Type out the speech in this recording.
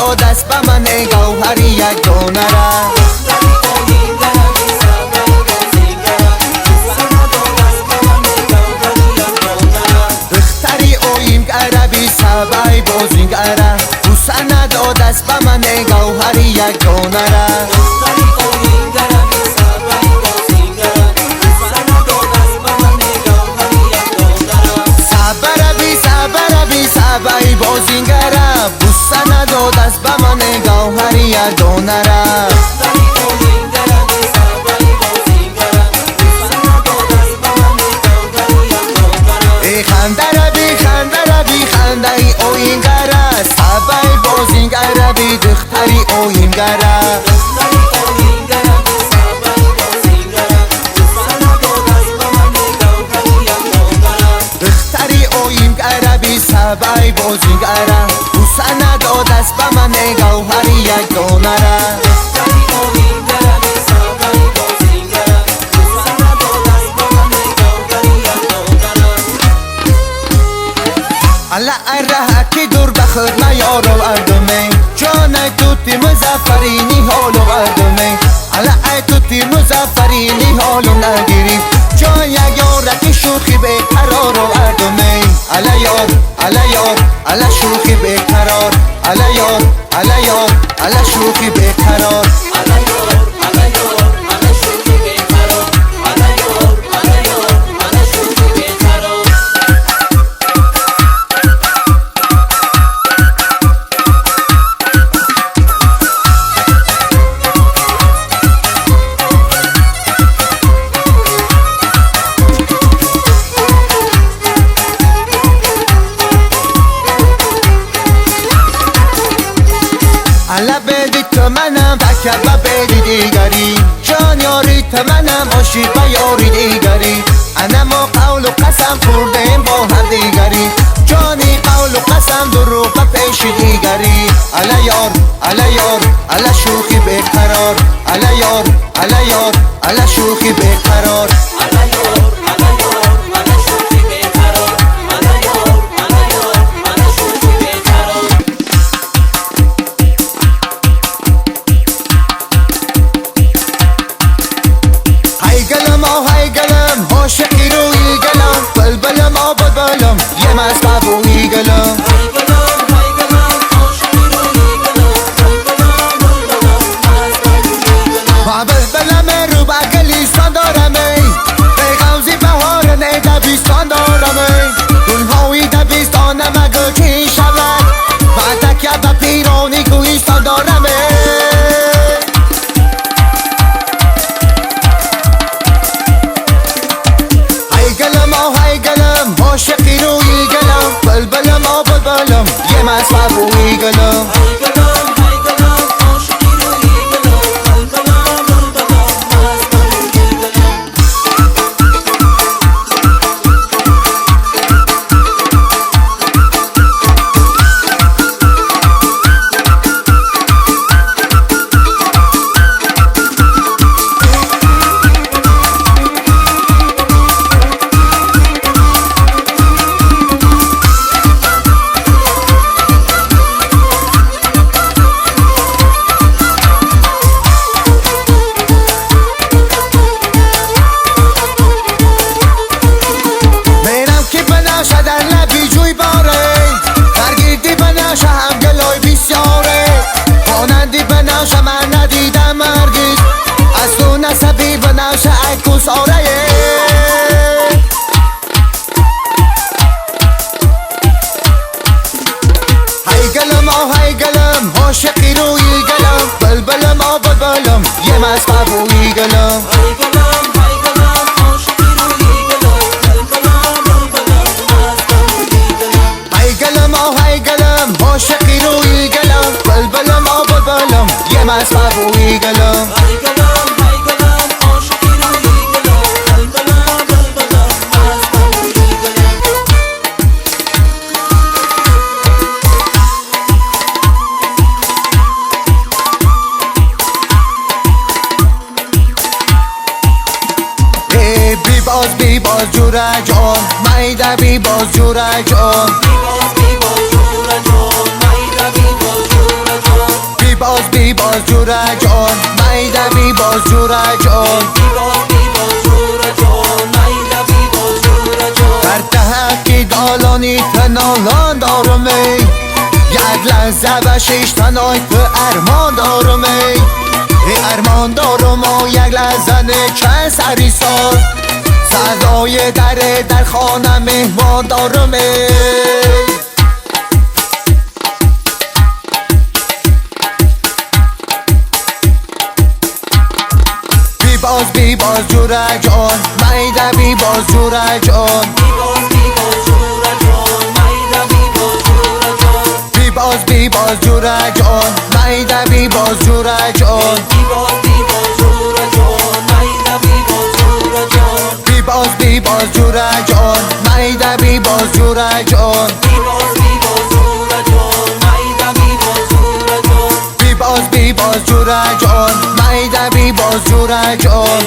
نداد است به من گوهر یک دانه را. دختری اویم گره بی سبای بازیگره بوسه نداد است به من گوهر یک دانه را. سبای بازیگره بوسه نداد است به من گوهر یک دانه را. ای خنده بی خنده بی خنده ای اوینگره سبای بازیگره بی دختری اوینگره. سبای بازیگره بوسه نداد است به من گوهر یک دانه را. الله اره که دور بخور نیارو اردمه جانه توتی مزفرینی حالو اردمه. الله توتی مزفرینی حالو نگیری جا یک یارک شوخی به قرار اردمه. الله یار الله یار الله شوخی به قرار الله یار الله یار الله شوخی به قرار. الله بدی تو منم فکر بدی دیگری جان یاری تو منم عاشق و یاری دیگری. انما قول و قسم خوردیم با هم دیگری جانی قول و قسم دروغ و پیش دیگری. الله یار الله یار الله شوخی به قرار الله یار الله یار الله شوخی به قرار. عاشقی روی گلم بلبلم آباد بلم یه مصبح بوی گلم. بلبلم رو بگلیستان دارمه به غوزی بهار نه دبیستان دارمه گلهایی دبیستانم اگه چی شود و تکیه به پیرانی کوهستان دارمه. عاشقی روی گلم بلبلم آباد بلم یه مصبح بوی گلم. من ندیدم مرگیز از تو نسبی بناشه عکوس آره. های گلم های گلم عاشقی روی گلم بلبلم آباد بلم یه مصبح بوی گلم. عاشقی روی گلم بلبلم آباد بلم یه مصبح بوی گلم. بی باز جوره جان مایده بی باز جوره جان باز جوره جان میده بی باز جوره جان در تحقی دالانی تنالان دارمی یک لحظه و شش تنای تو ارمان دارمی ارمان دارم و یک لحظه نکه سری سال صدای در خانه مهمان دارمی بی باز جوره جان میده بی باز جوره جان بی باز جوره جان میده بی باز جوره جان بی باز جوره جان میده بی باز جوره جان بی باز جوره جان میده بی باز جوره جان